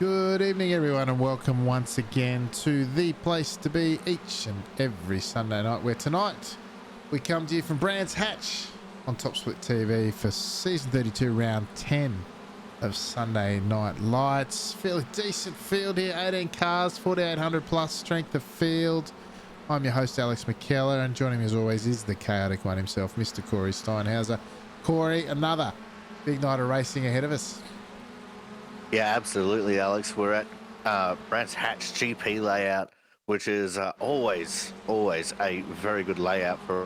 Good evening, everyone, and welcome once again to the place to be each and every Sunday night, where tonight we come to you from Brands Hatch on Top Split TV for season 32, round 10 of Sunday Night Lights. Fairly decent field here, 18 cars, 4,800 plus strength of field. I'm your host, Alex McKellar, and joining me as always is the chaotic one himself, Mr. Corey Steinhauser. Corey, another big night of racing ahead of us. Yeah, absolutely, Alex. We're at Brands Hatch GP layout, which is always a very good layout for.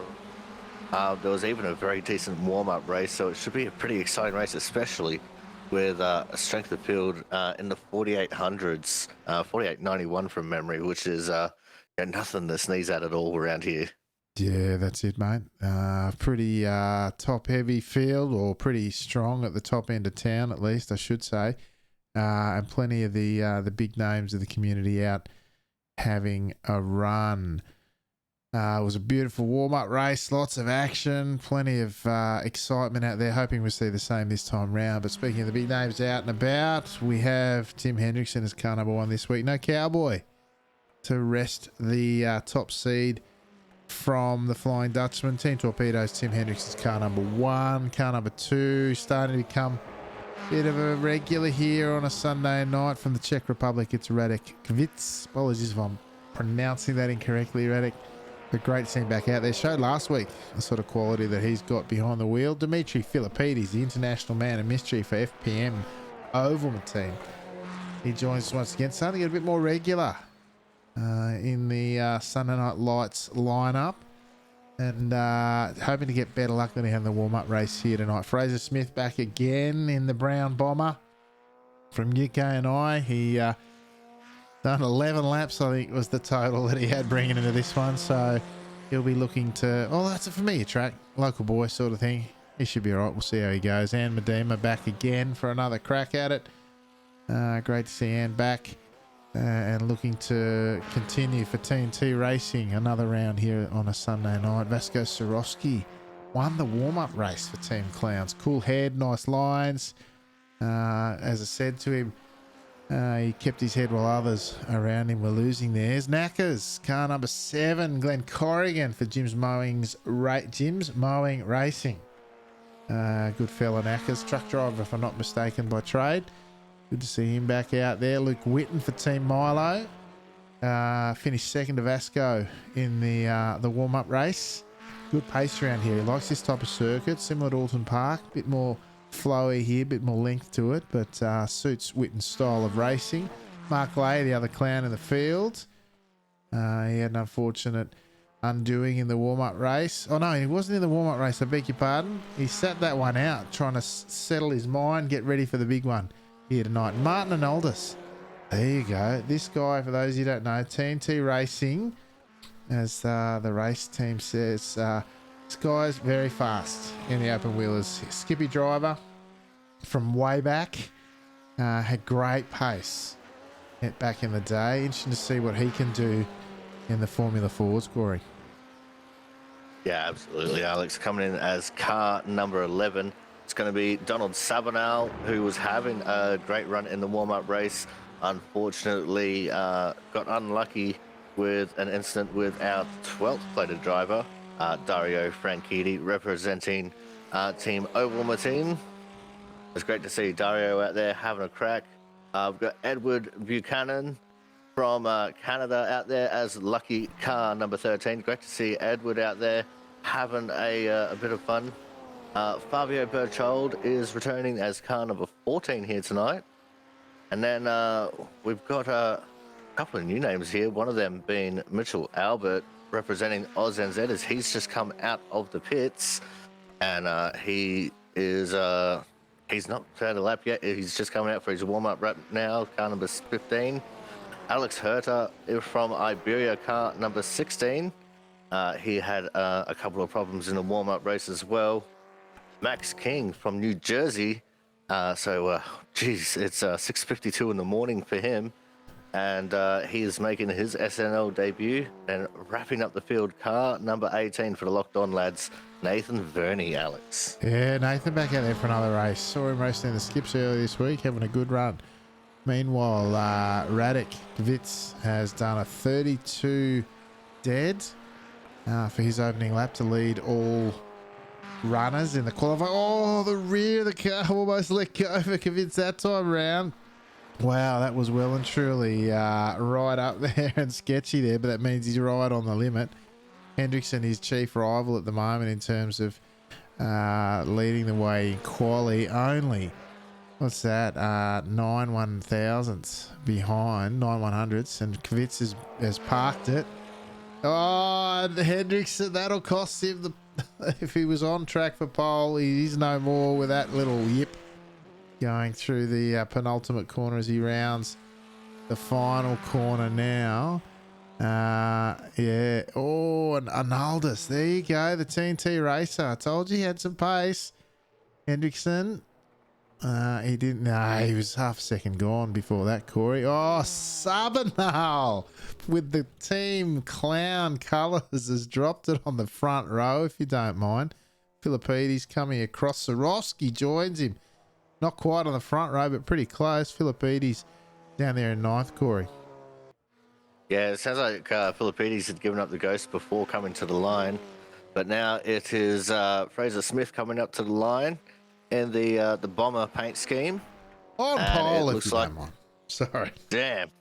There was even a very decent warm-up race, so it should be a pretty exciting race, especially with a strength of field in the 4800s, 4891 from memory, which is nothing to sneeze at all around here. Yeah, that's it, mate. Pretty top-heavy field, or pretty strong at the top end of town, at least, I should say. And plenty of the big names of the community out having a run. It was a beautiful warm-up race, lots of action, plenty of excitement out there. Hoping we'll see the same this time round. But speaking of the big names out and about, we have Tim Hendrickson as car number one this week. No Cowboy to wrest the top seed from the Flying Dutchman. Team Torpedoes, Tim Hendrickson's car number one. Car number two starting to become bit of a regular here on a Sunday night from the Czech Republic. It's Radek Kvitz. Apologies if I'm pronouncing that incorrectly, Radek. But great to see him back out there. Showed last week the sort of quality that he's got behind the wheel. Dimitri Filippidis, the international man of mystery for FPM Ovalman team. He joins us once again, starting to get a bit more regular in the Sunday Night Lights lineup. And hoping to get better luck than he had in the warm-up race here tonight. Fraser Smith back again in the brown bomber from UK and I. He done 11 laps, I think, was the total that he had bringing into this one. So he'll be looking to... Oh, that's a familiar track. Local boy sort of thing. He should be all right. We'll see how he goes. Anne Medema back again for another crack at it. Great to see Anne back. And looking to continue for TNT Racing another round here on a Sunday night. Vasco Sorosky won the warm-up race for Team Clowns. Cool head, nice lines. As I said to him, he kept his head while others around him were losing theirs. Knackers, car number 7, Glenn Corrigan for Jim's Mowing Racing. Good fella Knackers, truck driver if I'm not mistaken by trade. Good to see him back out there. Luke Whitten for Team Milo. Finished second to Vasco in the warm-up race. Good pace around here. He likes this type of circuit, similar to Alton Park. Bit more flowy here, bit more length to it, but suits Whitten's style of racing. Mark Lay, the other clown in the field. He had an unfortunate undoing in the warm-up race. Oh, no, he wasn't in the warm-up race. I beg your pardon. He sat that one out, trying to settle his mind, get ready for the big one here tonight. Martin and Aldous. There you go. This guy, for those you don't know, TNT Racing, as the race team says, this guy's very fast in the open wheelers. Skippy driver from way back. Had great pace back in the day. Interesting to see what he can do in the Formula 4s, Corey. Yeah, absolutely, Alex. Coming in as car number 11. It's going to be Donald Sabanal, who was having a great run in the warm-up race. Unfortunately, got unlucky with an incident with our 12th plated driver, Dario Franchitti, representing Team Ovalman. It's great to see Dario out there having a crack. We've got Edward Buchanan from Canada out there as lucky car number 13. Great to see Edward out there having a bit of fun. Fabio Berchold is returning as car number 14 here tonight. And then we've got a couple of new names here, one of them being Mitchell Albert, representing AusNZ, as he's just come out of the pits. And he is, he's not turned a lap yet, he's just coming out for his warm-up lap now, car number 15. Alex Herter from Iberia, car number 16. He had a couple of problems in the warm-up race as well. Max King from New Jersey. Geez, it's 6:52 in the morning for him. And he is making his SNL debut and wrapping up the field, car number 18 for the Locked On lads, Nathan Verney, Alex. Yeah, Nathan back out there for another race. Saw him racing in the skips earlier this week, having a good run. Meanwhile, Radek Kvitz has done a 32 dead for his opening lap to lead all runners in the qualifying. Oh, the rear of the car almost let go for Kvitz that time round. Wow, that was well and truly right up there and sketchy there, but that means he's right on the limit. Hendrickson, his chief rival at the moment in terms of leading the way in quali only. What's that? 9/1000ths behind, 9/100ths, and Kvitz has parked it. Oh, and Hendrickson, that'll cost him the. If he was on track for pole, he's no more with that little yip going through the penultimate corner as he rounds the final corner now. Yeah. Oh, and Arnaldus. There you go. The TNT racer. I told you he had some pace. Hendrickson. He didn't. No, he was half a second gone before that, Corey. Oh, Sabinal with the team clown colours has dropped it on the front row, if you don't mind. Philippides coming across. Sorowski joins him. Not quite on the front row, but pretty close. Philippides down there in ninth, Corey. Yeah, it sounds like Philippides had given up the ghost before coming to the line, but now it is Fraser Smith coming up to the line in the bomber paint scheme. On pole, if you don't mind. Sorry. Damn.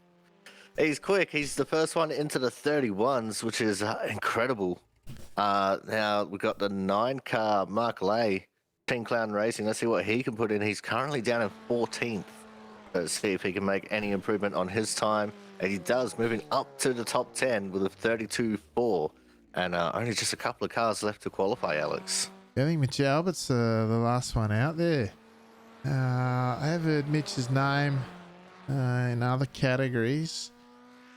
He's quick. He's the first one into the 31s, which is incredible. Now we've got the 9-car Mark Lay, Team Clown Racing. Let's see what he can put in. He's currently down in 14th. Let's see if he can make any improvement on his time. And he does, moving up to the top 10 with a 32.4. And only just a couple of cars left to qualify, Alex. I think Mitch Albert's the last one out there. I have heard Mitch's name in other categories.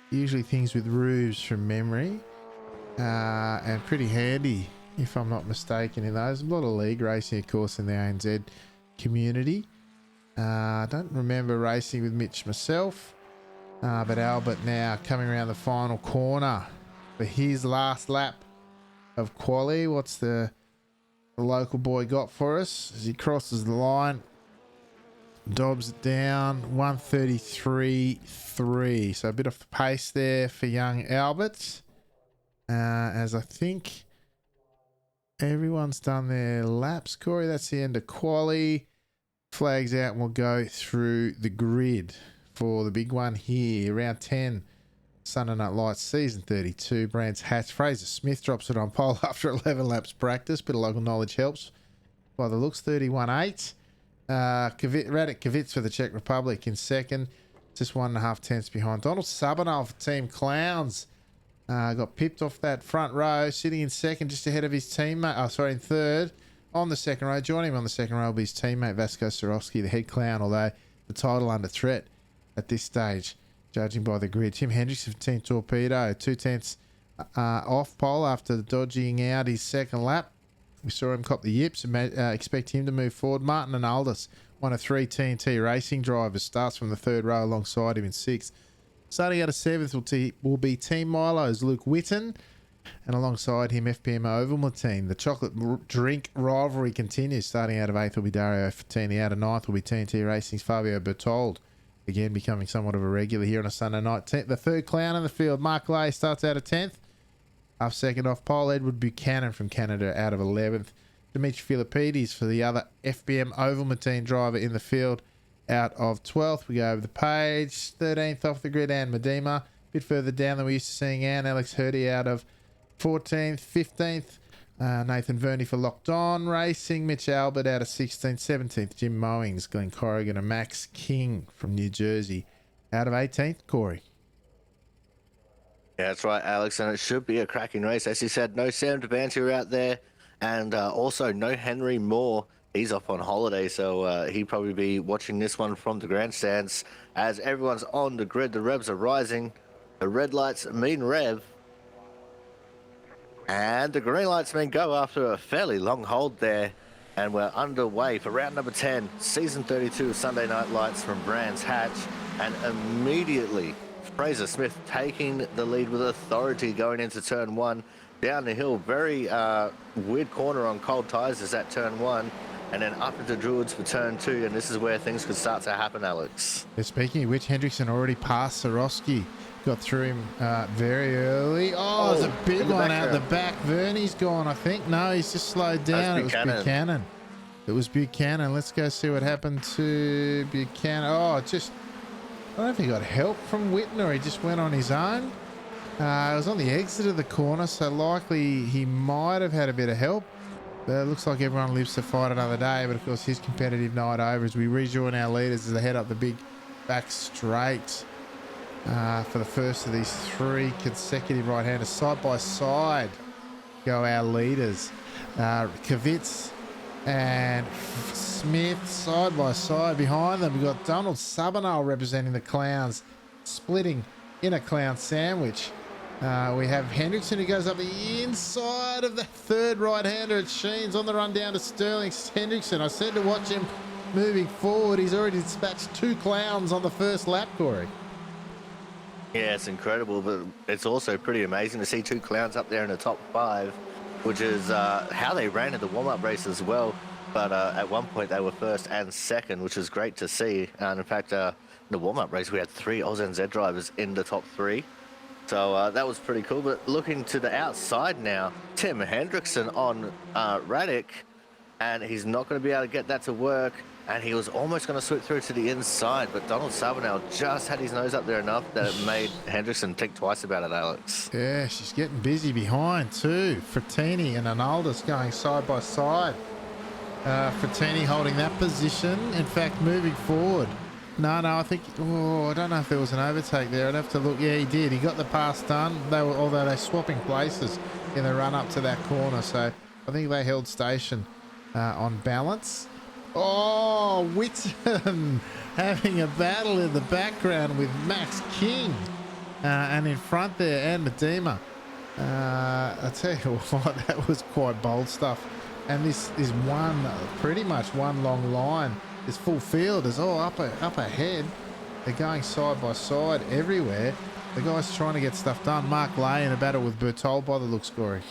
Usually things with roofs from memory. And pretty handy, if I'm not mistaken, in those. A lot of league racing, of course, in the ANZ community. I don't remember racing with Mitch myself. But Albert now coming around the final corner for his last lap of quali. What's the local boy got for us as he crosses the line? Dobbs it down, 1:33.3. So a bit of pace there for young Albert. As I think everyone's done their laps, Corey. That's the end of quali. Flags out and we'll go through the grid for the big one here. Round 10, Sunday Night Lights, season 32. Brands Hatch. Fraser Smith drops it on pole after 11 laps practice. Bit of local knowledge helps. By the looks, 31.8. Radek Kvitz for the Czech Republic in second. Just 1.5 tenths behind. Donald Sabinal for Team Clowns. Got pipped off that front row. Sitting in second just ahead of his teammate. In third. On the second row. Joining him on the second row will be his teammate Vasco Sorowski, the head clown, although the title under threat at this stage, judging by the grid. Tim Hendrickson for Team Torpedo, 2 tenths off pole after dodging out his second lap. We saw him cop the yips and expect him to move forward. Martin and Aldous, one of 3 TNT racing drivers, starts from the third row alongside him in 6th. Starting out of 7th will be Team Milo's Luke Witten, and alongside him FPM Oval team. The chocolate drink rivalry continues. Starting out of 8th will be Dario Fatini. Out of 9th will be TNT Racing's Fabio Bertold. Again, becoming somewhat of a regular here on a Sunday night. The third clown in the field, Mark Lay, starts out of 10th. Half second off pole, Edward Buchanan from Canada out of 11th. Dimitri Philippides for the other FBM Oval team driver in the field out of 12th. We go over the page. 13th off the grid, Anne Medema. A bit further down than we used to seeing Anne. Alex Hurdy out of 14th. 15th, Nathan Verney for Locked On Racing. Mitch Albert out of 16th. 17th, Jim Mowings, Glenn Corrigan, and Max King from New Jersey out of 18th, Corey. Yeah, that's right, Alex, and it should be a cracking race. As you said, no Sam Devantier out there, and also no Henry Moore. He's off on holiday, so he'd probably be watching this one from the grandstands. As everyone's on the grid, the revs are rising. The red lights mean rev. And the green lights mean go after a fairly long hold there. And we're underway for round number 10, season 32 of Sunday Night Lights from Brands Hatch. And immediately, Fraser Smith taking the lead with authority going into turn 1. Down the hill, very weird corner on cold tyres is at turn 1. and then up into Druids for turn 2, and this is where things could start to happen, Alex. Yeah, speaking of which, Hendrickson already passed Sorosky. Got through him very early. Oh, there's a big one out the back. Vernie's gone, I think. No, he's just slowed down. It was Buchanan. It was Buchanan. Let's go see what happened to Buchanan. Oh, I don't know if he got help from Witten or he just went on his own. It was on the exit of the corner, so likely he might have had a bit of help. But it looks like everyone lives to fight another day. But of course, his competitive night over as we rejoin our leaders as they head up the big back straight for the first of these 3 consecutive right-handers. Side by side go our leaders. Kavitz and Smith side by side behind them. We've got Donald Sabinal representing the Clowns, splitting in a clown sandwich. We have Hendrickson who goes up the inside of the 3rd right-hander at Sheens on the run down to Sterling. Hendrickson, I said to watch him moving forward. He's already dispatched 2 clowns on the first lap, Corey. Yeah, it's incredible, but it's also pretty amazing to see 2 clowns up there in the top 5, which is how they ran in the warm-up race as well. But at one point they were 1st and 2nd, which is great to see. And in fact, in the warm-up race we had 3 AusNZ drivers in the top 3. So that was pretty cool. But looking to the outside now, Tim Hendrickson on Radic, and he's not going to be able to get that to work. And he was almost going to swoop through to the inside, but Donald Sabinal just had his nose up there enough that it made Hendrickson think twice about it, Alex. Yeah, she's getting busy behind too. Frattini and Arnaldus going side by side. Frattini holding that position. In fact, moving forward. No, I think, I don't know if there was an overtake there. I'd have to look. Yeah, he did. He got the pass done, although they're swapping places in the run up to that corner. So I think they held station on balance. Oh, Whitten having a battle in the background with Max King and in front there, and Medema. I tell you what, that was quite bold stuff. And this is pretty much one long line. This full field is all up ahead. They're going side by side everywhere. The guy's trying to get stuff done. Mark Lay in a battle with Berthold by the looks, Corey.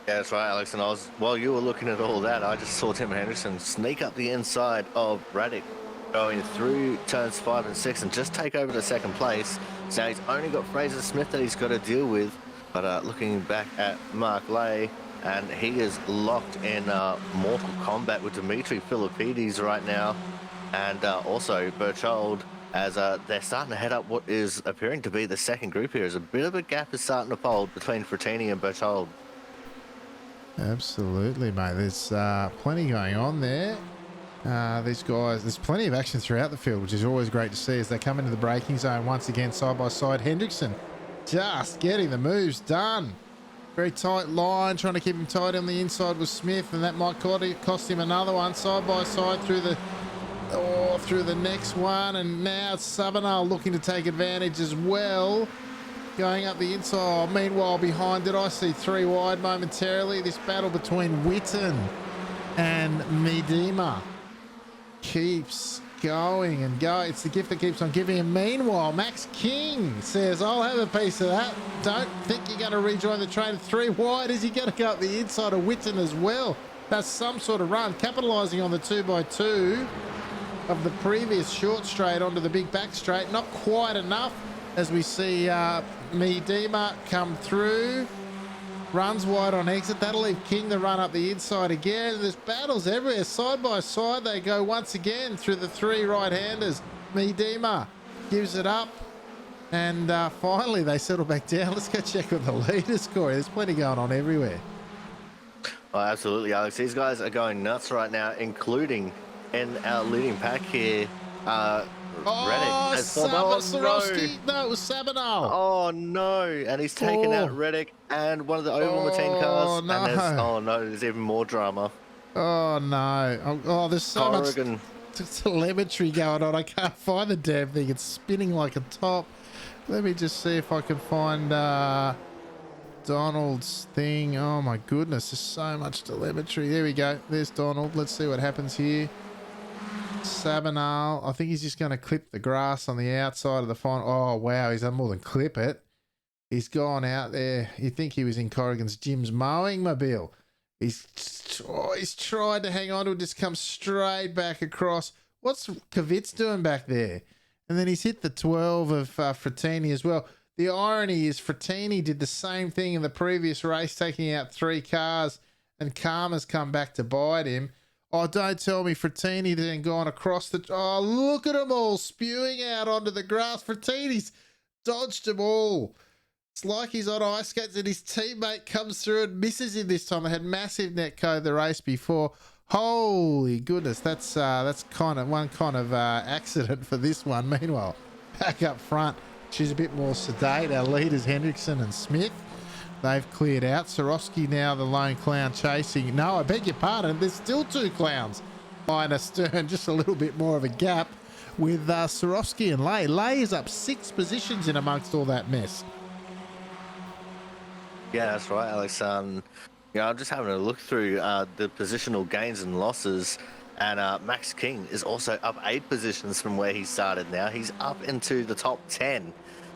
Yeah, that's right, Alex. And while you were looking at all that, I just saw Tim Henderson sneak up the inside of Radic, going through turns 5 and 6 and just take over to 2nd place. So now he's only got Fraser Smith that he's got to deal with. But looking back at Mark Lay, and he is locked in mortal combat with Dimitri Philippides right now. And also Berthold, as they're starting to head up what is appearing to be the 2nd group here. As a bit of a gap is starting to fold between Frattini and Berthold. Absolutely, mate. There's plenty going on there. These guys, there's plenty of action throughout the field, which is always great to see as they come into the braking zone once again, side by side. Hendrickson just getting the moves done. Very tight line, trying to keep him tight on the inside with Smith, and that might cost him another one. Side by side through the next one, and now Sabinal looking to take advantage as well. Going up the inside. Meanwhile, behind, did I see 3 wide momentarily? This battle between Whitten and Medema keeps going and going. It's the gift that keeps on giving him. Meanwhile, Max King says, I'll have a piece of that. Don't think you're going to rejoin the train. 3 wide. Is he going to go up the inside of Whitten as well? That's some sort of run. Capitalising on the 2x2 of the previous short straight onto the big back straight. Not quite enough. As we see Medema come through, runs wide on exit. That'll leave King to run up the inside again. There's battles everywhere. Side by side they go once again through the 3 right-handers. Medema gives it up. And finally they settle back down. Let's go check with the leaders, Corey. There's plenty going on everywhere. Oh, absolutely, Alex. These guys are going nuts right now, including in our leading pack here. Sorosky. No, it was Sabinal. Oh no! And he's taken out Redick and one of the Oval Martine cars. No. And there's even more drama. Oh no! There's so much telemetry going on. I can't find the damn thing. It's spinning like a top. Let me just see if I can find Donald's thing. Oh my goodness! There's so much telemetry. There we go. There's Donald. Let's see what happens here. Sabinal, I think he's just going to clip the grass on the outside of the final. Oh, wow, he's done more than clip it. He's gone out there. You'd think he was in Corrigan's Jim's mowing mobile. He's tried to hang on to it, just come straight back across. What's Kvitz doing back there? And then he's hit the 12 of Frattini as well. The irony is Frattini did the same thing in the previous race, taking out 3 cars, and Karma's come back to bite him. Oh, don't tell me Frattini then gone across the... Oh, look at them all spewing out onto the grass. Frattini's dodged them all. It's like he's on ice skates and his teammate comes through and misses him this time. They had massive netco the race before. Holy goodness, that's kind of accident for this one. Meanwhile, back up front, she's a bit more sedate. Our leaders, Hendrickson and Smith, they've cleared out. Swarovski now the lone clown chasing. No, I beg your pardon. There's still 2 clowns behind Stern. Just a little bit more of a gap with Swarovski and Lay. Lay is up 6 positions in amongst all that mess. Yeah, that's right, Alex. I'm just having a look through the positional gains and losses, and Max King is also up 8 positions from where he started now. He's up into the top 10.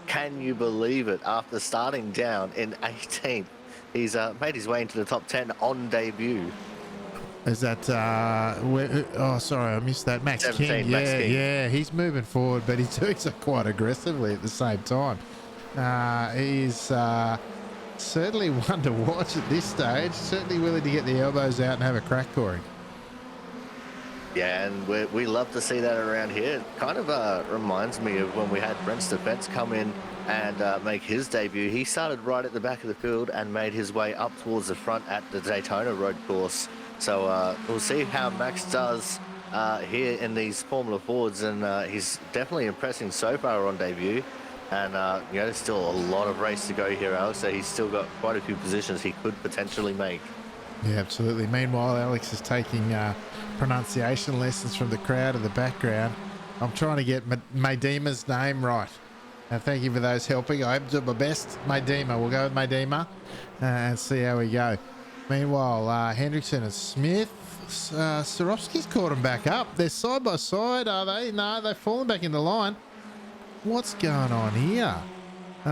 Can you believe it? After starting down in 18th, he's made his way into the top 10 on debut. Is that, oh, sorry, I missed that. Max King. Max King. Yeah, he's moving forward, but he's doing so quite aggressively at the same time. He's certainly one to watch at this stage. Certainly willing to get the elbows out and have a crack, Corey. Yeah, and we love to see that around here. It kind of reminds me of when we had Brent Stefens come in and make his debut. He started right at the back of the field and made his way up towards the front at the Daytona road course. So we'll see how Max does here in these Formula Fords, and he's definitely impressing so far on debut. And there's still a lot of race to go here, Alex, so he's still got quite a few positions he could potentially make. Yeah, absolutely. Meanwhile, Alex is taking pronunciation lessons from the crowd in the background. I'm trying to get Maydima's name right. Thank you for those helping. I am doing my best. Maydima. We'll go with Maydima and see how we go. Meanwhile, Hendrickson and Smith. Swarovski's caught them back up. They're side by side, are they? No, they've fallen back into line. What's going on here?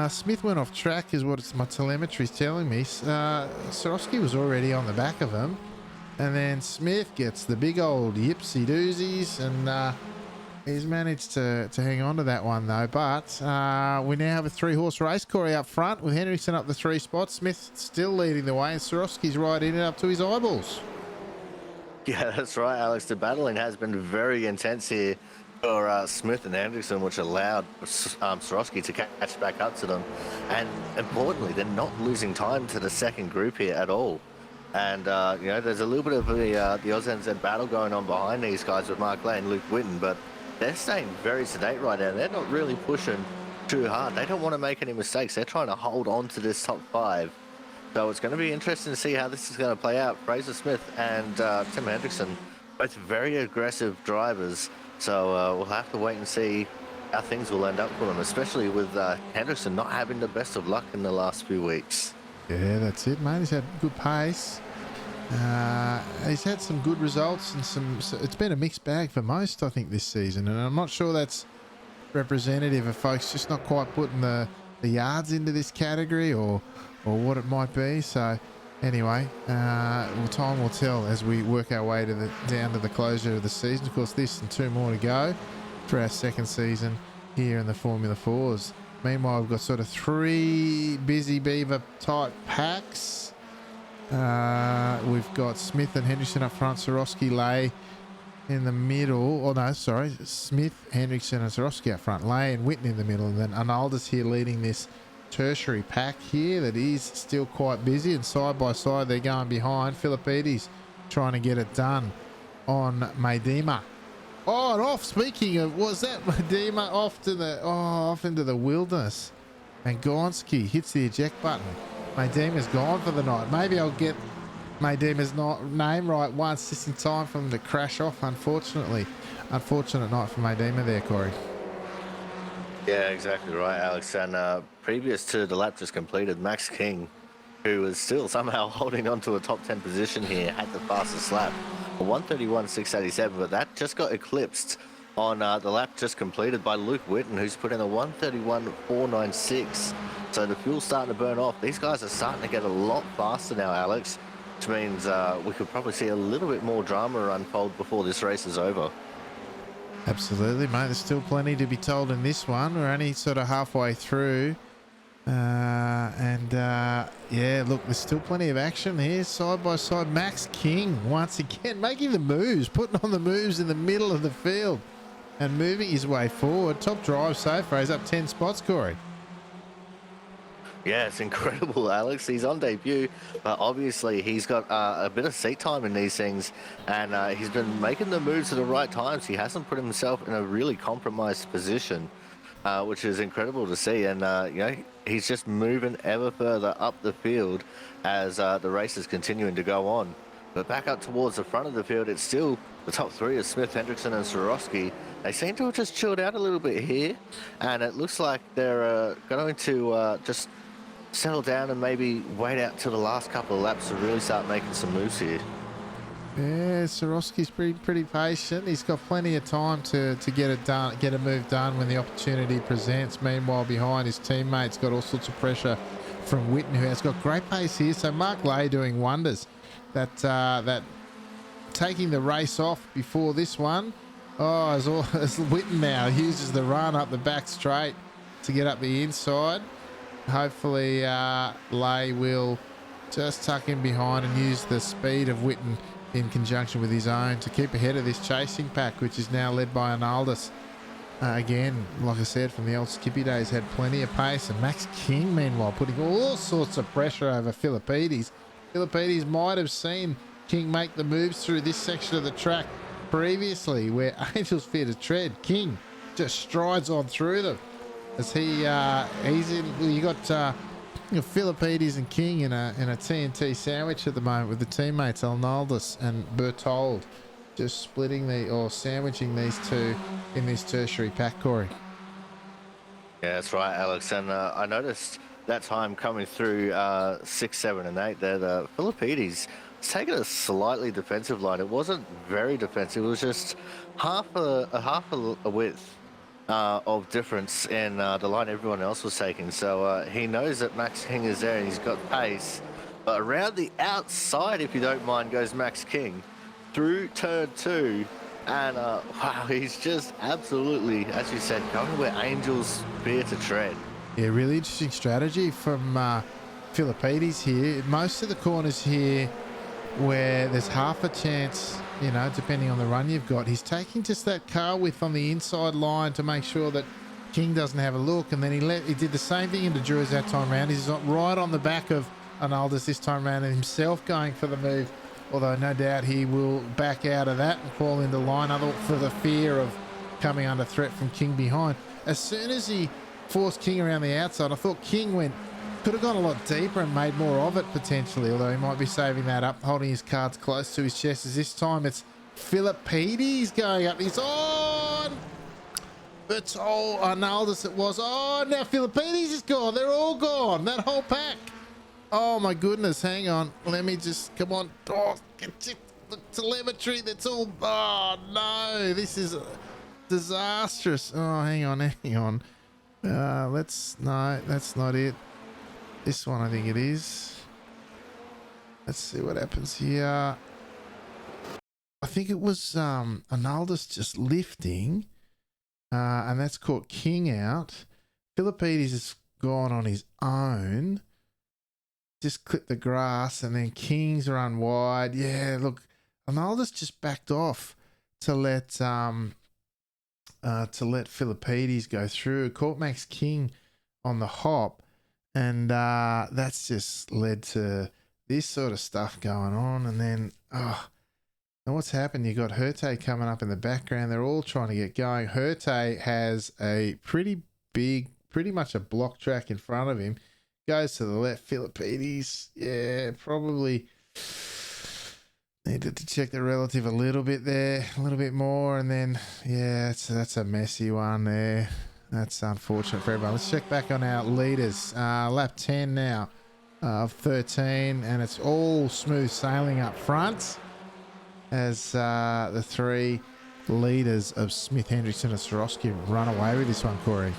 Smith went off track is what my telemetry's telling me. Swarovski was already on the back of him. And then Smith gets the big old yipsy doozies, and he's managed to hang on to that one though. But we now have a 3-horse race, Corey, up front with Hendrickson up the 3 spots. Smith still leading the way, and Swarovski's right in it up to his eyeballs. Yeah, that's right, Alex. The battling has been very intense here for Smith and Hendrickson, which allowed Swarovski to catch back up to them. And importantly, they're not losing time to the second group here at all. And, there's a little bit of the AusNZ battle going on behind these guys with Mark Lay and Luke Whitten, but they're staying very sedate right now. They're not really pushing too hard. They don't want to make any mistakes. They're trying to hold on to this top 5. So it's going to be interesting to see how this is going to play out. Fraser Smith and Tim Hendrickson, both very aggressive drivers. So we'll have to wait and see how things will end up for them, especially with Hendrickson not having the best of luck in the last few weeks. Yeah, that's it, mate. He's had good pace. He's had some good results, and it's been a mixed bag for most, I think, this season. And I'm not sure that's representative of folks just not quite putting the yards into this category or what it might be. So anyway, time will tell as we work our way down to the closure of the season. Of course, this and 2 more to go for our second season here in the Formula 4s. Meanwhile, we've got sort of 3 busy beaver type packs. We've got Smith and Hendrickson up front, Swarovski, Lay in the middle. Oh no, sorry, Smith, Hendrickson and Swarovski up front, Lay and Whitten in the middle, and then Arnaldo's here leading this tertiary pack here that is still quite busy, and side by side they're going behind. Philippides trying to get it done on Maydima. Oh, and off, speaking of, was that Maydima off into the wilderness, and Gonski hits the eject button. Maydima's gone for the night. Maybe I'll get Maydima's name right once, just in time for him to crash off, unfortunately. Unfortunate night for Maydima there, Corey. Yeah, exactly right, Alex. And previous to the lap just completed, Max King, who was still somehow holding on to a top 10 position here, had the fastest lap, a 1:31.687, but that just got eclipsed on the lap just completed by Luke Whitten, who's put in a 1:31.496. So the fuel's starting to burn off. These guys are starting to get a lot faster now, Alex. which means we could probably see a little bit more drama unfold before this race is over. Absolutely, mate. There's still plenty to be told in this one. We're only sort of halfway through. Yeah, look, there's still plenty of action here, side by side. Max King, once again, making the moves, putting on the moves in the middle of the field and moving his way forward. Top drive so far. He's up 10 spots, Corey. Yeah, it's incredible, Alex. He's on debut, but obviously he's got a bit of seat time in these things, and he's been making the moves at the right times. He hasn't put himself in a really compromised position, which is incredible to see. And, he's just moving ever further up the field as the race is continuing to go on. But back up towards the front of the field, it's still the top three of Smith, Hendrickson and Swarovski. They seem to have just chilled out a little bit here, and it looks like they're going to just settle down and maybe wait out till the last couple of laps to really start making some moves here. Yeah, Swarovski's pretty patient. He's got plenty of time to get it done, get a move done when the opportunity presents. Meanwhile, behind his teammates got all sorts of pressure from Witten, who has got great pace here. So Mark Ley doing wonders. That taking the race off before this one. Oh, as Witten now uses the run up the back straight to get up the inside. Hopefully, Ley will just tuck in behind and use the speed of Witten in conjunction with his own to keep ahead of this chasing pack, which is now led by Arnaldus. Again, like I said, from the old Skippy days, had plenty of pace. And Max King, meanwhile, putting all sorts of pressure over Philippides. Philippides might have seen King make the moves through this section of the track previously, where Angels fear to tread. King just strides on through them. As he's in, you got Philippides and King in a TNT sandwich at the moment with the teammates Arnaldus and Berthold just sandwiching these two in this tertiary pack, Corey. Yeah, that's right, Alex. And I noticed that time coming through 6, 7, and 8 that Philippides was taking a slightly defensive line. It wasn't very defensive. It was just half a width of difference in the line everyone else was taking. So he knows that Max King is there and he's got pace. But around the outside, if you don't mind, goes Max King through turn 2. And wow, he's just absolutely, as you said, going where Angels fear to tread. Yeah, really interesting strategy from Philippides here. Most of the corners here where there's half a chance, depending on the run you've got, he's taking just that car width on the inside line to make sure that King doesn't have a look. And then he did the same thing into Drew's that time around. He's right on the back of Arnaldus this time around and himself going for the move. Although no doubt he will back out of that and fall into line for the fear of coming under threat from King behind. As soon as he forced King around the outside, I thought King could have gone a lot deeper and made more of it potentially, although he might be saving that up, holding his cards close to his chest. As this time it's Philippides going up. He's on! It's Arnaldus it was. Oh, now Philippides is gone. They're all gone. That whole pack. Oh my goodness, hang on. Let me just, come on. Oh, the telemetry, that's all. Oh no, this is disastrous. Oh, hang on. No, that's not it. This one, I think it is. Let's see what happens here. I think it was Arnaldus just lifting, and that's caught King out. Philippides has gone on his own. Just clipped the grass, and then King's run wide. Yeah, look, Arnaldus just backed off to let Philippides go through. Caught Max King on the hop, and that's just led to this sort of stuff going on. And then, and what's happened? You got Hurte coming up in the background. They're all trying to get going. Hurte has a pretty much a block track in front of him. Goes to the left. Philippides, yeah, probably needed to check the relative a little bit there, a little bit more, and then, yeah, that's a messy one there. That's unfortunate for everyone. Let's check back on our leaders. Lap 10 now of 13, and it's all smooth sailing up front as the three leaders of Smith, Hendrickson and Swarovski run away with this one, Corey.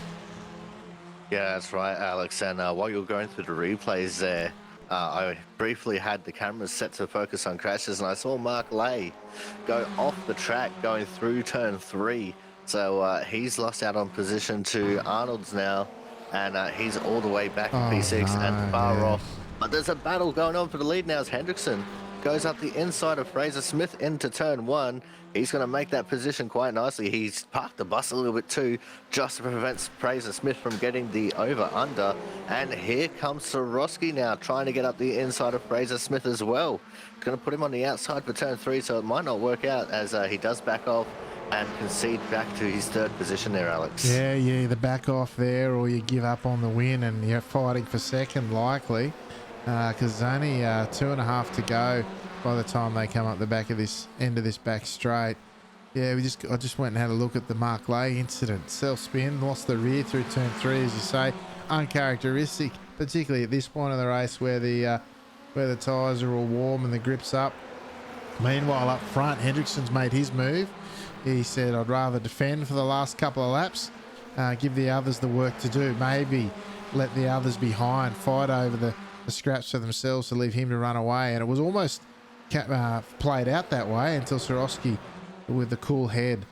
Yeah, that's right, Alex. And while you're going through the replays there, I briefly had the cameras set to focus on crashes, and I saw Mark Lay go off the track going through turn 3. So he's lost out on position to Arnold's now, and he's all the way back in Oh P6 and no, far yeah. off. But there's a battle going on for the lead now as Hendrickson goes up the inside of Fraser Smith into turn 1. He's going to make that position quite nicely. He's parked the bus a little bit too, just to prevent Fraser Smith from getting the over-under. And here comes Sorosky now, trying to get up the inside of Fraser Smith as well. Going to put him on the outside for turn 3, so it might not work out as he does back off and concede back to his 3rd position there, Alex. Yeah, you either back off there or you give up on the win and you're fighting for 2nd likely, because there's only 2.5 to go by the time they come up the back of this end of this back straight. Yeah, I just went and had a look at the Mark Lay incident. Self spin, lost the rear through turn 3, as you say. Uncharacteristic, particularly at this point of the race where the tyres are all warm and the grip's up. Meanwhile, up front, Hendrickson's made his move. He said, I'd rather defend for the last couple of laps, give the others the work to do. Maybe let the others behind fight over the scraps for themselves to leave him to run away. And it was almost played out that way until Sorosky, with the cool head,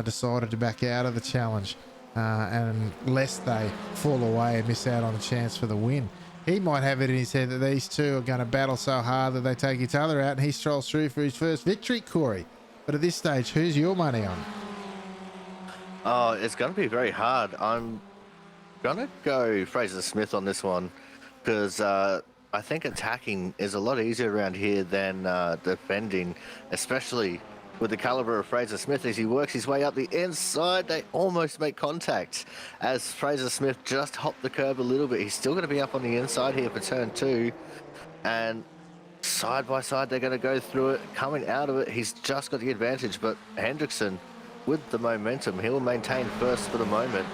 decided to back out of the challenge. And lest they fall away and miss out on the chance for the win. He might have it in his head that these two are going to battle so hard that they take each other out and he strolls through for his first victory, Corey. But at this stage, who's your money on? Oh, it's going to be very hard. I'm going to go Fraser Smith on this one because I think attacking is a lot easier around here than defending, especially with the caliber of Fraser Smith. As he works his way up the inside, they almost make contact as Fraser Smith just hopped the curb a little bit. He's still going to be up on the inside here for turn 2, and side by side they're going to go through it. Coming out of it, he's just got the advantage, but Hendrickson with the momentum, he'll maintain first for the moment.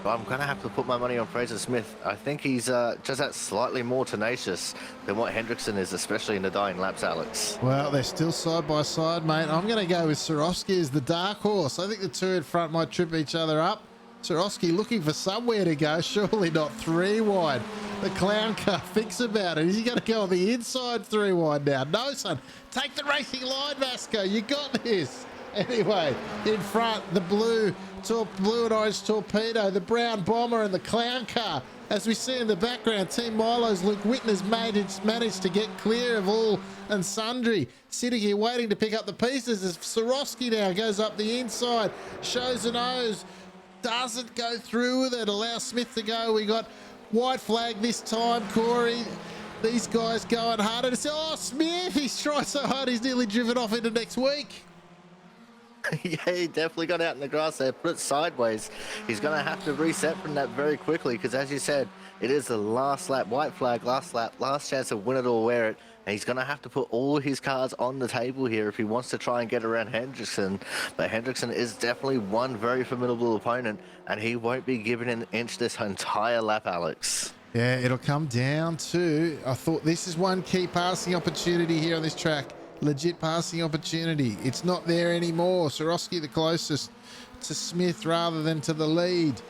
But I'm going to have to put my money on Fraser Smith. I think he's just that slightly more tenacious than what Hendrickson is, especially in the dying laps, Alex. Well, they're still side by side, mate. I'm going to go with Sorosky as the dark horse. I think the two in front might trip each other up. Sorosky looking for somewhere to go, surely not 3 wide. The clown car thinks about it. Is he going to go on the inside 3 wide now? No, son. Take the racing line, Vasco. You got this. Anyway, in front, the blue and orange torpedo, the brown bomber, and the clown car. As we see in the background, Team Milo's Luke Whitten has managed to get clear of all and sundry. Sitting here waiting to pick up the pieces as Sorosky now goes up the inside, shows a nose, doesn't go through with it, allows Smith to go. We got white flag this time, Corey. These guys going harder to say, oh, Smith, he's tried so hard he's nearly driven off into next week. Yeah, he definitely got out in the grass there, put it sideways. He's going to have to reset from that very quickly because, as you said, it is the last lap, white flag, last lap, last chance to win it or wear it. And he's going to have to put all his cards on the table here if he wants to try and get around Hendrickson. But Hendrickson is definitely one very formidable opponent, and he won't be given an inch this entire lap, Alex. Yeah, it'll come down to, I thought this is one key passing opportunity here on this track. Legit passing opportunity. It's not there anymore. Sorosky the closest to Smith rather than to the lead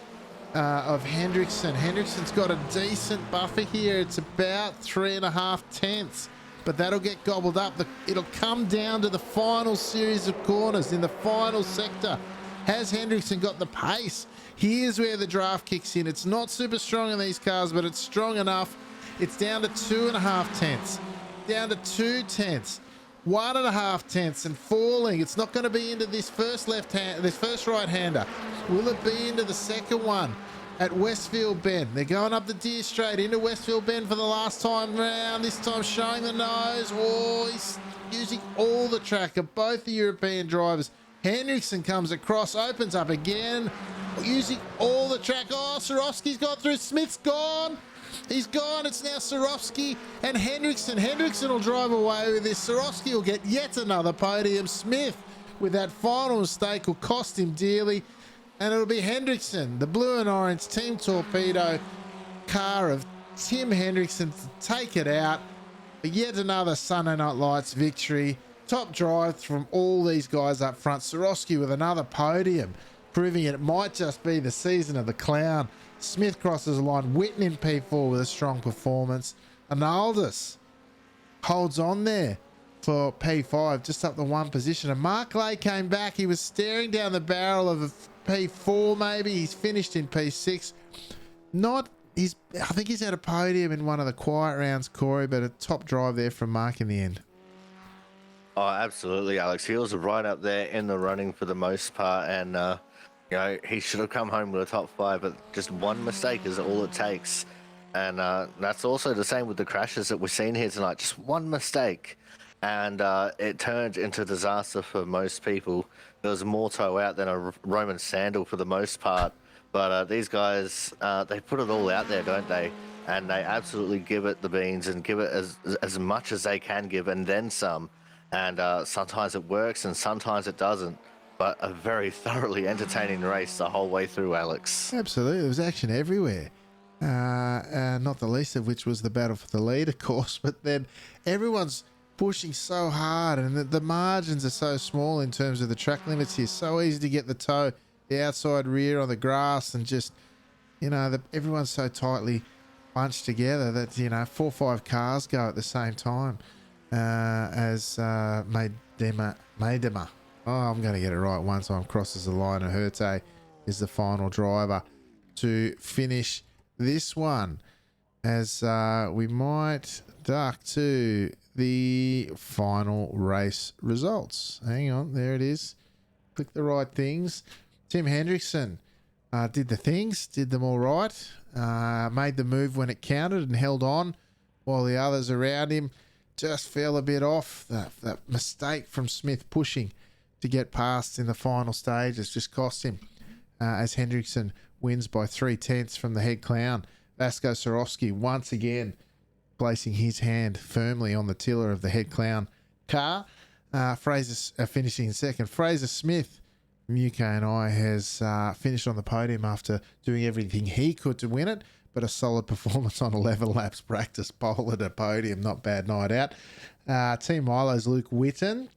of Hendrickson. Hendrickson's got a decent buffer here. It's about 3.5 tenths, but that'll get gobbled up. It'll come down to the final series of corners in the final sector. Has Hendrickson got the pace? Here's where the draft kicks in. It's not super strong in these cars, but it's strong enough. It's down to 2.5 tenths, down to 2 tenths. 1.5 tenths and falling. It's not going to be into this first right-hander. Will it be into the second one at Westfield Bend? They're going up the Deer Straight into Westfield Bend for the last time round. This time showing the nose. Oh, he's using all the track of both the European drivers. Hendrickson comes across, opens up again, using all the track. Oh, Sorosky's got through. Smith's gone. He's gone. It's now Sorosky and Hendrickson. Hendrickson will drive away with this. Sorosky will get yet another podium. Smith, with that final mistake, will cost him dearly. And it'll be Hendrickson, the blue and orange Team Torpedo car of Tim Hendrickson, to take it out for yet another Sunday Night Lights victory. Top drive from all these guys up front. Sorosky with another podium, proving it might just be the season of the clown. Smith crosses the line. Whitten in P4 with a strong performance. Arnoldus holds on there for P5, just up the one position. And Mark Lay came back. He was staring down the barrel of a P4 maybe. He's finished in P6. I think he's had a podium in one of the quiet rounds, Corey, but a top drive there from Mark in the end. Oh, absolutely, Alex. He was right up there in the running for the most part, and he should have come home with a top 5, but just one mistake is all it takes. And that's also the same with the crashes that we've seen here tonight. Just one mistake, and it turned into disaster for most people. There was more toe out than a Roman sandal for the most part. But these guys, they put it all out there, don't they? And they absolutely give it the beans and give it as much as they can give, and then some. And sometimes it works and sometimes it doesn't. But a very thoroughly entertaining race the whole way through, Alex. Absolutely. There was action everywhere. Not the least of which was the battle for the lead, of course. But then everyone's pushing so hard, and the margins are so small in terms of the track limits here. So easy to get the toe, the outside rear on the grass, and just, everyone's so tightly bunched together that, 4 or 5 cars go at the same time as Maidema. Oh, I'm going to get it right one time. Crosses the line, and Hurte is the final driver to finish this one, as we might duck to the final race results. Hang on, there it is. Click the right things. Tim Hendrickson did the things, did them all right, made the move when it counted and held on, while the others around him just fell a bit off. That mistake from Smith pushing to get past in the final stage has just cost him, as Hendrickson wins by 3/10 from the head clown. Vasco Sorowski once again placing his hand firmly on the tiller of the head clown car. Fraser finishing in second. Fraser Smith from UK&I has finished on the podium after doing everything he could to win it, but a solid performance on 11 laps practice pole at a podium. Not bad night out. Team Milo's Luke Whitten.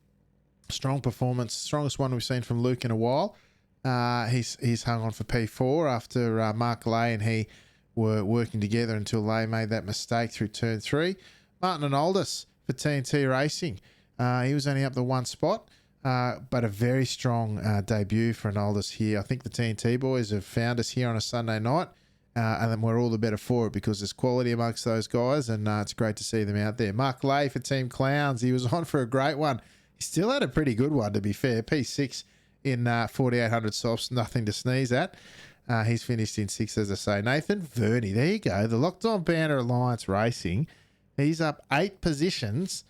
Strong performance. Strongest one we've seen from Luke in a while. He's hung on for P4 after Mark Lay and he were working together until Lay made that mistake through turn 3. Martin Arnoldus for TNT Racing. He was only up the one spot, but a very strong debut for Arnoldus here. I think the TNT boys have found us here on a Sunday night, and then we're all the better for it because there's quality amongst those guys, and it's great to see them out there. Mark Lay for Team Clowns. He was on for a great one. He still had a pretty good one, to be fair. P6 in 4,800 softs, nothing to sneeze at. He's finished in 6th, as I say. Nathan Verney, there you go. The Locked On Banner Alliance Racing. He's up 8 positions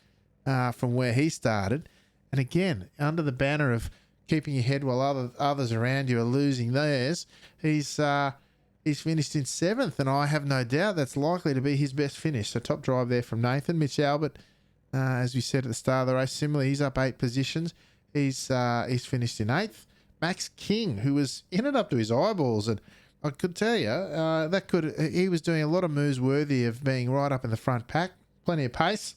from where he started. And again, under the banner of keeping your head while others around you are losing theirs, he's finished in 7th. And I have no doubt that's likely to be his best finish. So top drive there from Nathan. Mitch Albert, as we said at the start of the race, similarly, he's up 8 positions. He's finished in 8th. Max King, who was in it up to his eyeballs, and I could tell you he was doing a lot of moves worthy of being right up in the front pack. Plenty of pace,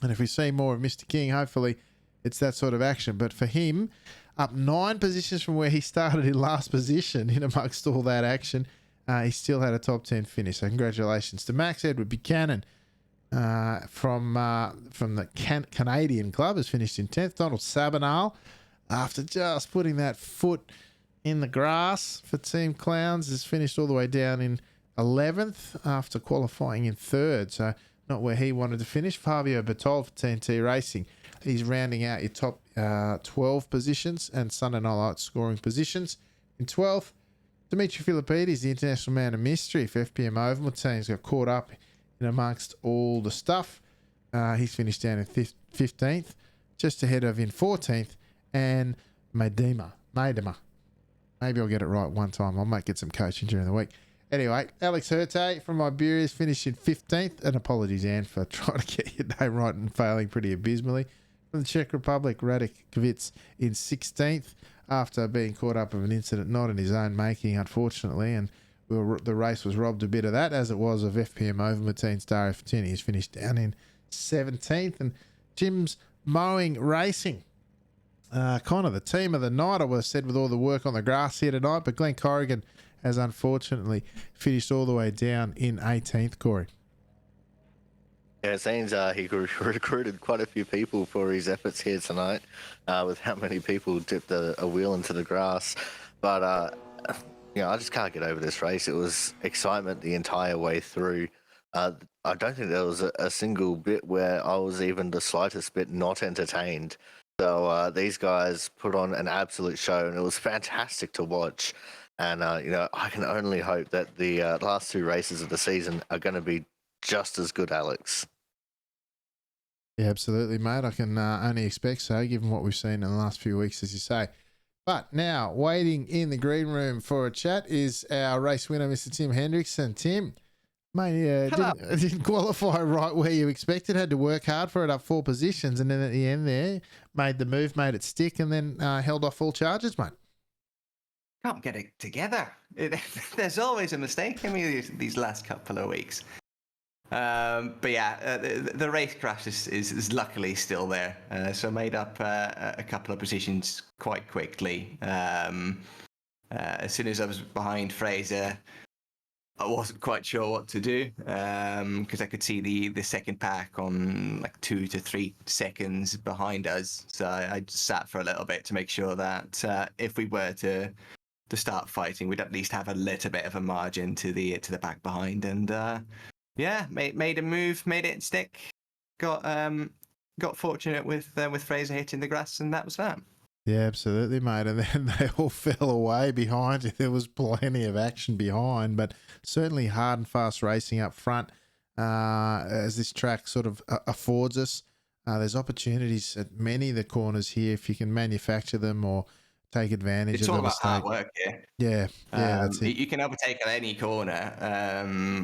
and if we see more of Mr. King, hopefully it's that sort of action. But for him, up 9 positions from where he started in last position in amongst all that action, he still had a top 10 finish. So congratulations to Max. Edward Buchanan from the Canadian club has finished in 10th. Donald Sabinal, after just putting that foot in the grass for Team Clowns, has finished all the way down in 11th after qualifying in 3rd. So not where he wanted to finish. Fabio Bertol for TNT Racing. He's rounding out your top 12 positions and Sunday Night Lights scoring positions. In 12th, Dimitri Filipides, the international man of mystery for FPM Oval teams, got caught up in amongst all the stuff. He's finished down in 15th, just ahead of in 14th. And Maidema. Maybe I'll get it right one time. I might get some coaching during the week. Anyway, Alex Hurte from Iberia is finished in 15th. And apologies, Anne, for trying to get your name right and failing pretty abysmally. From the Czech Republic, Radek Kvitz in 16th after being caught up with an incident not in his own making, unfortunately. And the race was robbed a bit of that, as it was of FPM Oval Martine's Dario Fantini. He's finished down in 17th. And Jim's Mowing Racing. Kind of the team of the night, I would have said, with all the work on the grass here tonight. But Glenn Corrigan has unfortunately finished all the way down in 18th, Corey. Yeah, it seems he recruited quite a few people for his efforts here tonight, with how many people dipped a wheel into the grass. But I just can't get over this race. It was excitement the entire way through. I don't think there was a single bit where I was even the slightest bit not entertained. So these guys put on an absolute show, and it was fantastic to watch. And I can only hope that the last two races of the season are going to be just as good, Alex. Yeah, absolutely, mate. I can only expect so, given what we've seen in the last few weeks, as you say. But now, waiting in the green room for a chat is our race winner, Mr. Tim Hendrickson. Tim, mate, didn't qualify right where you expected. Had to work hard for it, up 4 positions, and then at the end there, made the move, made it stick, and then held off all charges, mate. Can't get it together. There's always a mistake in me these last couple of weeks. But yeah, the race crash is luckily still there. So made up a couple of positions quite quickly. As soon as I was behind Fraser, I wasn't quite sure what to do because I could see the second pack on like 2 to 3 seconds behind us. So I just sat for a little bit to make sure that if we were to start fighting, we'd at least have a little bit of a margin to the back behind. And yeah, made a move, made it stick. Got fortunate with Fraser hitting the grass, and that was that. Yeah, absolutely, mate. And then they all fell away behind you. There was plenty of action behind, but certainly hard and fast racing up front, as this track sort of affords us. There's opportunities at many of the corners here if you can manufacture them or take advantage it's of all the about mistake. hard work, Yeah, that's it. You can overtake at any corner.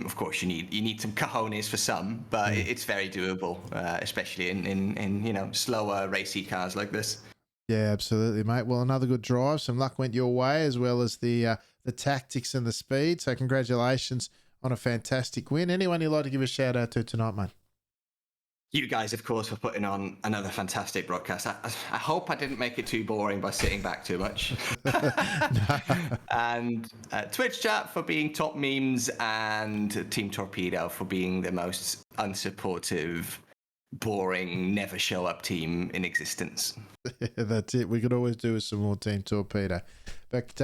Of course, you need some cojones for some, but it's very doable, especially in slower racy cars like this. Yeah, absolutely, mate. Well, another good drive. Some luck went your way, as well as the tactics and the speed. So congratulations on a fantastic win. Anyone you'd like to give a shout out to tonight, mate? You guys, of course, for putting on another fantastic broadcast. I hope I didn't make it too boring by sitting back too much. And Twitch chat for being top memes, and Team Torpedo for being the most unsupportive, boring, never show up team in existence. That's it. We could always do with some more Team Torpedo. But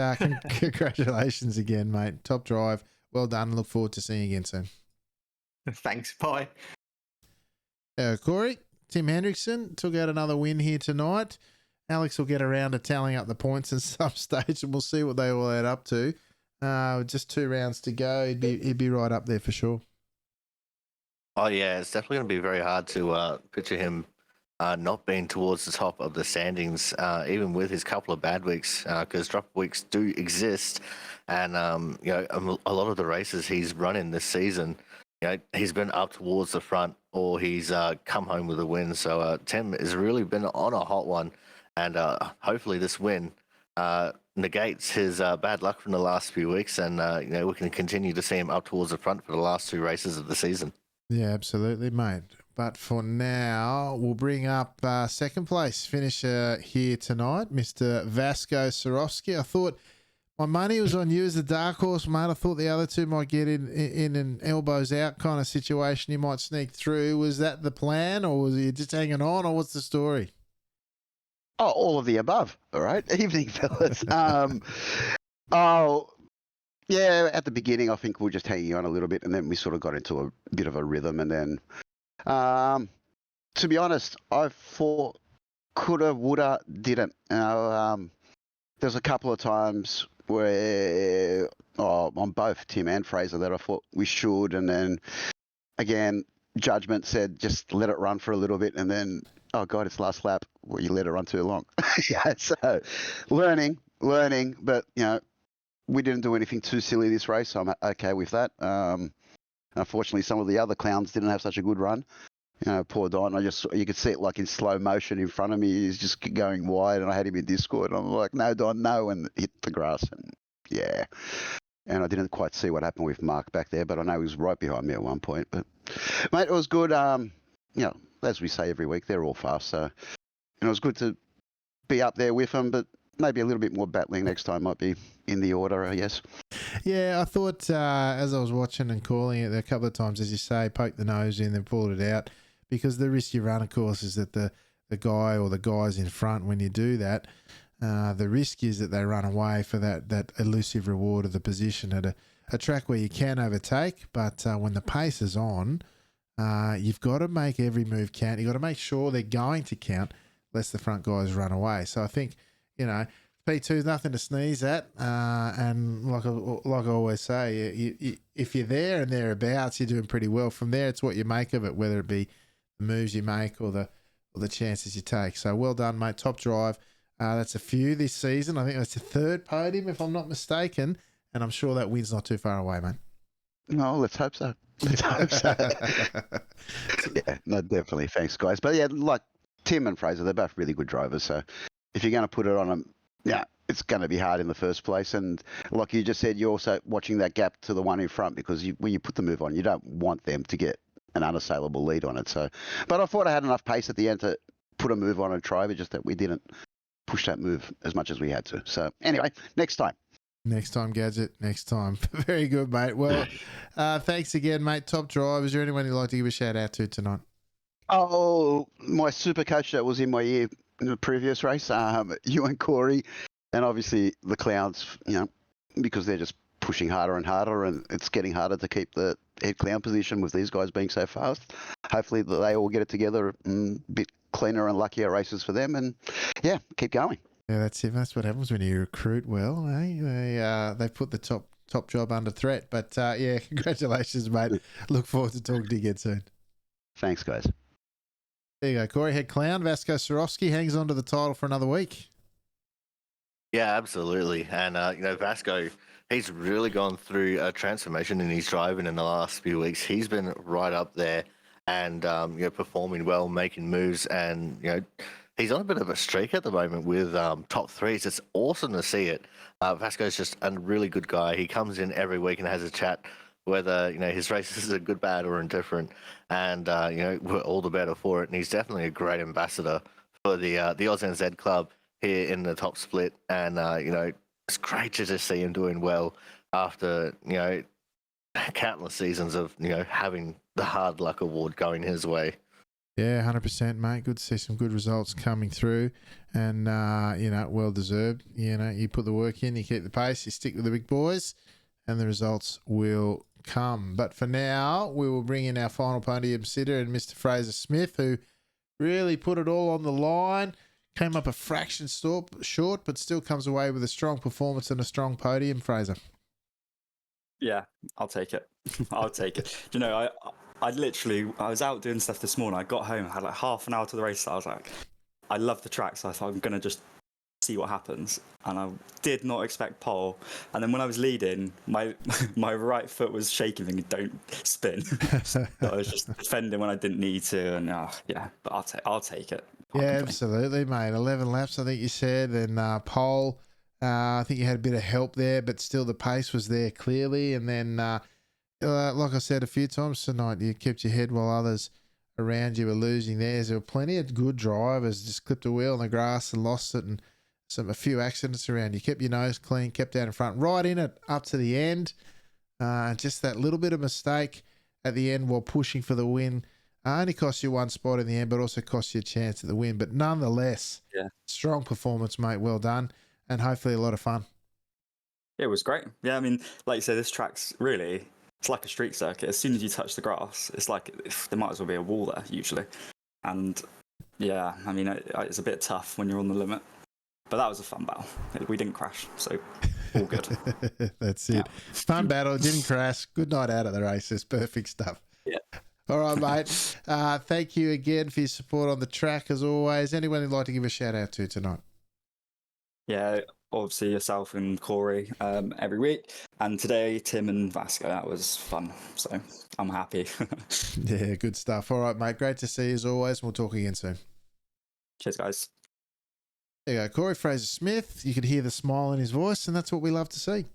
congratulations again, mate. Top drive. Well done. Look forward to seeing you again soon. Thanks. Bye. Corey, Tim Hendrickson took out another win here tonight. Alex will get around to tallying up the points at some stage, and we'll see what they all add up to. Just 2 rounds to go. He'd be right up there for sure. Oh yeah, it's definitely going to be very hard to picture him not being towards the top of the standings, even with his couple of bad weeks, because drop weeks do exist, and a lot of the races he's running this season, he's been up towards the front or he's come home with a win. So Tim has really been on a hot one, and hopefully this win negates his bad luck from the last few weeks, and we can continue to see him up towards the front for the last 2 races of the season. Yeah, absolutely, mate. But for now, we'll bring up second place finisher here tonight, Mr. Vasco Sorowski. I thought my money was on you as the dark horse, mate. I thought the other two might get in an elbows out kind of situation. You might sneak through. Was that the plan, or was you just hanging on, or what's the story? Oh, all of the above. All right. Evening, fellas. Yeah, at the beginning, I think we were just hanging on a little bit, and then we sort of got into a bit of a rhythm. And then, to be honest, I thought coulda, woulda, didn't. There's a couple of times where on both Tim and Fraser that I thought we should, and then again, judgment said just let it run for a little bit, and then oh god, it's last lap. Well, you let it run too long. Yeah, so learning, but we didn't do anything too silly this race, so I'm okay with that. Unfortunately, some of the other clowns didn't have such a good run. Poor Don, you could see it like in slow motion in front of me. He's just going wide, and I had him in Discord, and I'm like, no, Don, no, and hit the grass, and yeah. And I didn't quite see what happened with Mark back there, but I know he was right behind me at one point. But, mate, it was good. As we say every week, they're all fast, so it was good to be up there with them, but maybe a little bit more battling next time might be in the order, I guess. Yeah, I thought as I was watching and calling it a couple of times, as you say, poke the nose in, then pull it out, because the risk you run, of course, is that the guy or the guys in front, when you do that, the risk is that they run away for that elusive reward of the position at a track where you can overtake, but when the pace is on, you've got to make every move count. You've got to make sure they're going to count, lest the front guys run away. So I think, P2 is nothing to sneeze at, and like I always say, if you're there and thereabouts, you're doing pretty well. From there, it's what you make of it, whether it be the moves you make or the chances you take. So well done, mate. Top drive. That's a few this season. I think that's the third podium, if I'm not mistaken, and I'm sure that win's not too far away, mate. No, let's hope so. Let's hope so. Yeah, no, definitely. Thanks, guys. But yeah, like Tim and Fraser, they're both really good drivers. So if you're going to put it on them, yeah, it's going to be hard in the first place. And like you just said, you're also watching that gap to the one in front, because when you put the move on, you don't want them to get an unassailable lead on it. So, but I thought I had enough pace at the end to put a move on and try, but just that we didn't push that move as much as we had to. So anyway, next time. Next time, Gadget. Next time. Very good, mate. Well, thanks again, mate. Top drive. Is there anyone you'd like to give a shout out to tonight? Oh, my super coach that was in my ear in the previous race, you and Corey, and obviously the clowns, because they're just pushing harder and harder, and it's getting harder to keep the head clown position with these guys being so fast. Hopefully they all get it together, a bit cleaner and luckier races for them, and yeah, keep going. Yeah, that's it. That's what happens when you recruit well. Eh? They put the top job under threat. But yeah, congratulations, mate. Look forward to talking to you again soon. Thanks, guys. There you go, Corey. Head clown Vasco Sorowski hangs on to the title for another week. Yeah, absolutely. And, Vasco, he's really gone through a transformation in his driving in the last few weeks. He's been right up there and, performing well, making moves. And, he's on a bit of a streak at the moment with top threes. It's awesome to see it. Vasco's just a really good guy. He comes in every week and has a chat, whether his races are good, bad, or indifferent, and we're all the better for it. And he's definitely a great ambassador for the AusNZ club here in the top split. And it's great to just see him doing well after countless seasons of having the hard luck award going his way. Yeah, 100%, mate. Good to see some good results coming through, and well deserved. You put the work in, you keep the pace, you stick with the big boys, and the results will come. But for now, we will bring in our final podium sitter and Mr. Fraser Smith, who really put it all on the line. Came up a fraction short, but still comes away with a strong performance and a strong podium. Fraser. Yeah, I'll take it. I'll take it. I was out doing stuff this morning. I got home, had like half an hour to the race. So I was like, I love the track, so I thought I'm going to just see what happens. And I did not expect pole. And then when I was leading, my right foot was shaking, thinking, don't spin. So I was just defending when I didn't need to. And but I'll take it. Yeah, absolutely, mate. 11 laps, I think you said. And pole, I think you had a bit of help there, but still the pace was there clearly. And then, like I said a few times tonight, you kept your head while others around you were losing theirs. There were plenty of good drivers, just clipped a wheel in the grass and lost it, and a few accidents around. You kept your nose clean, kept out in front, right in it up to the end. Just that little bit of mistake at the end while pushing for the win only cost you one spot in the end, but also cost you a chance at the win. But nonetheless, strong performance, mate. Well done, and hopefully a lot of fun. It was great. Yeah, I mean, like you said, this track's really, it's like a street circuit. As soon as you touch the grass, it's like there might as well be a wall there usually. And yeah, I mean, it's a bit tough when you're on the limit. But that was a fun battle. We didn't crash, so all good. That's it. Fun battle, didn't crash. Good night out at the races. Perfect stuff. Yeah. All right, mate. Thank you again for your support on the track, as always. Anyone you'd like to give a shout out to tonight? Yeah, obviously yourself and Corey every week. And today, Tim and Vasco. That was fun. So I'm happy. Yeah, good stuff. All right, mate. Great to see you as always. We'll talk again soon. Cheers, guys. There you go. Corey Fraser Smith. You could hear the smile in his voice, and that's what we love to see.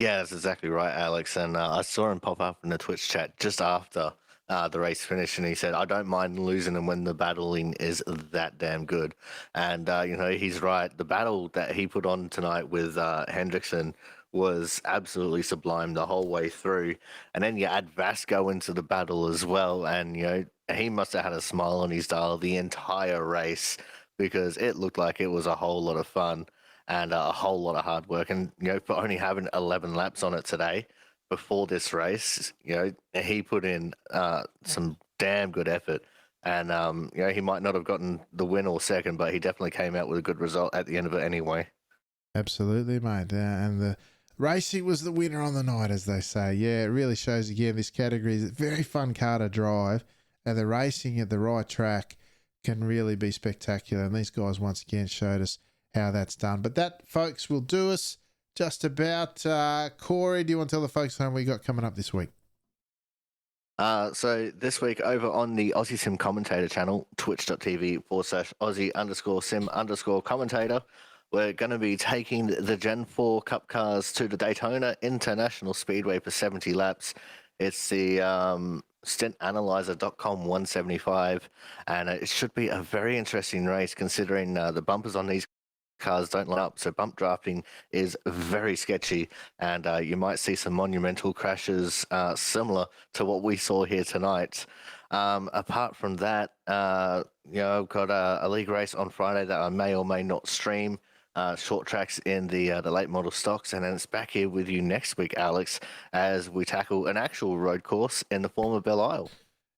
Yeah, that's exactly right, Alex. And I saw him pop up in the Twitch chat just after the race finished, and he said, I don't mind losing them when the battling is that damn good. And, he's right. The battle that he put on tonight with Hendrickson was absolutely sublime the whole way through. And then you add Vasco into the battle as well, and he must have had a smile on his dial the entire race because it looked like it was a whole lot of fun and a whole lot of hard work. And for only having 11 laps on it today before this race, he put in some damn good effort. And he might not have gotten the win or second, but he definitely came out with a good result at the end of it anyway. Absolutely, mate. And the racing was the winner on the night, as they say. Yeah, it really shows again this category is a very fun car to drive, and the racing at the right track can really be spectacular. And these guys once again showed us how that's done. But that, folks, will do us just about. Corey, do you want to tell the folks what we got coming up this week? So this week over on the Aussie Sim Commentator channel, twitch.tv/Aussie_Sim_commentator, we're going to be taking the Gen 4 Cup cars to the Daytona International Speedway for 70 laps. It's the stintanalyzer.com 175, and it should be a very interesting race considering the bumpers on these cars don't line up, so bump drafting is very sketchy, and you might see some monumental crashes similar to what we saw here tonight. Apart from that, I've got a league race on Friday that I may or may not stream. Short tracks in the late model stocks, and then it's back here with you next week, Alex, as we tackle an actual road course in the form of Belle Isle.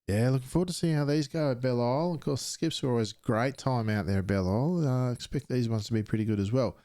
Yeah, looking forward to seeing how these go at Belle Isle. Of course, skips are always great time out there at Belle Isle. I expect these ones to be pretty good as well.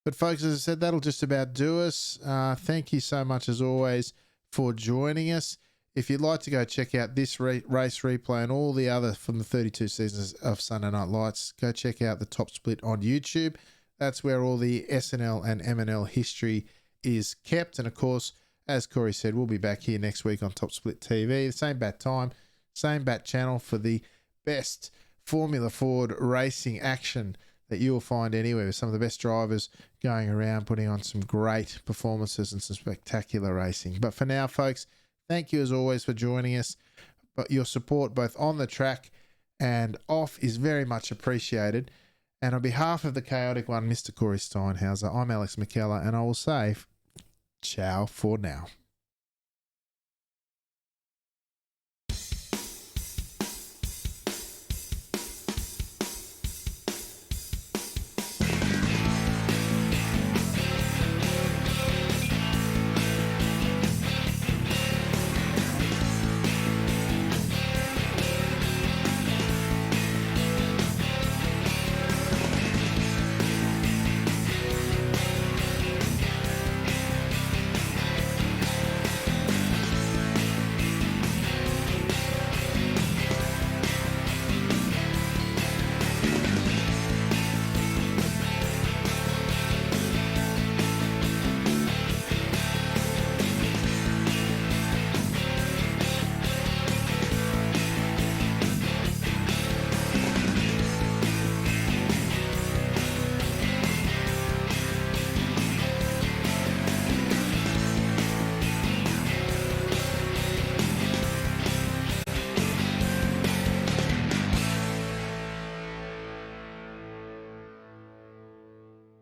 But folks, as I said, that'll just about do us. Thank you so much as always for joining us. If you'd like to go check out this race replay and all the other from the 32 seasons of Sunday Night Lights, go check out the Top Split on YouTube. That's where all the SNL and MNL history is kept. And of course, as Corey said, we'll be back here next week on Top Split TV, the same bat time, same bat channel for the best Formula Ford racing action that you'll find anywhere, with some of the best drivers going around putting on some great performances and some spectacular racing. But for now, folks, thank you as always for joining us. But your support both on the track and off is very much appreciated. And on behalf of the chaotic one, Mr. Corey Steinhauser, I'm Alex McKellar, and I will say ciao for now.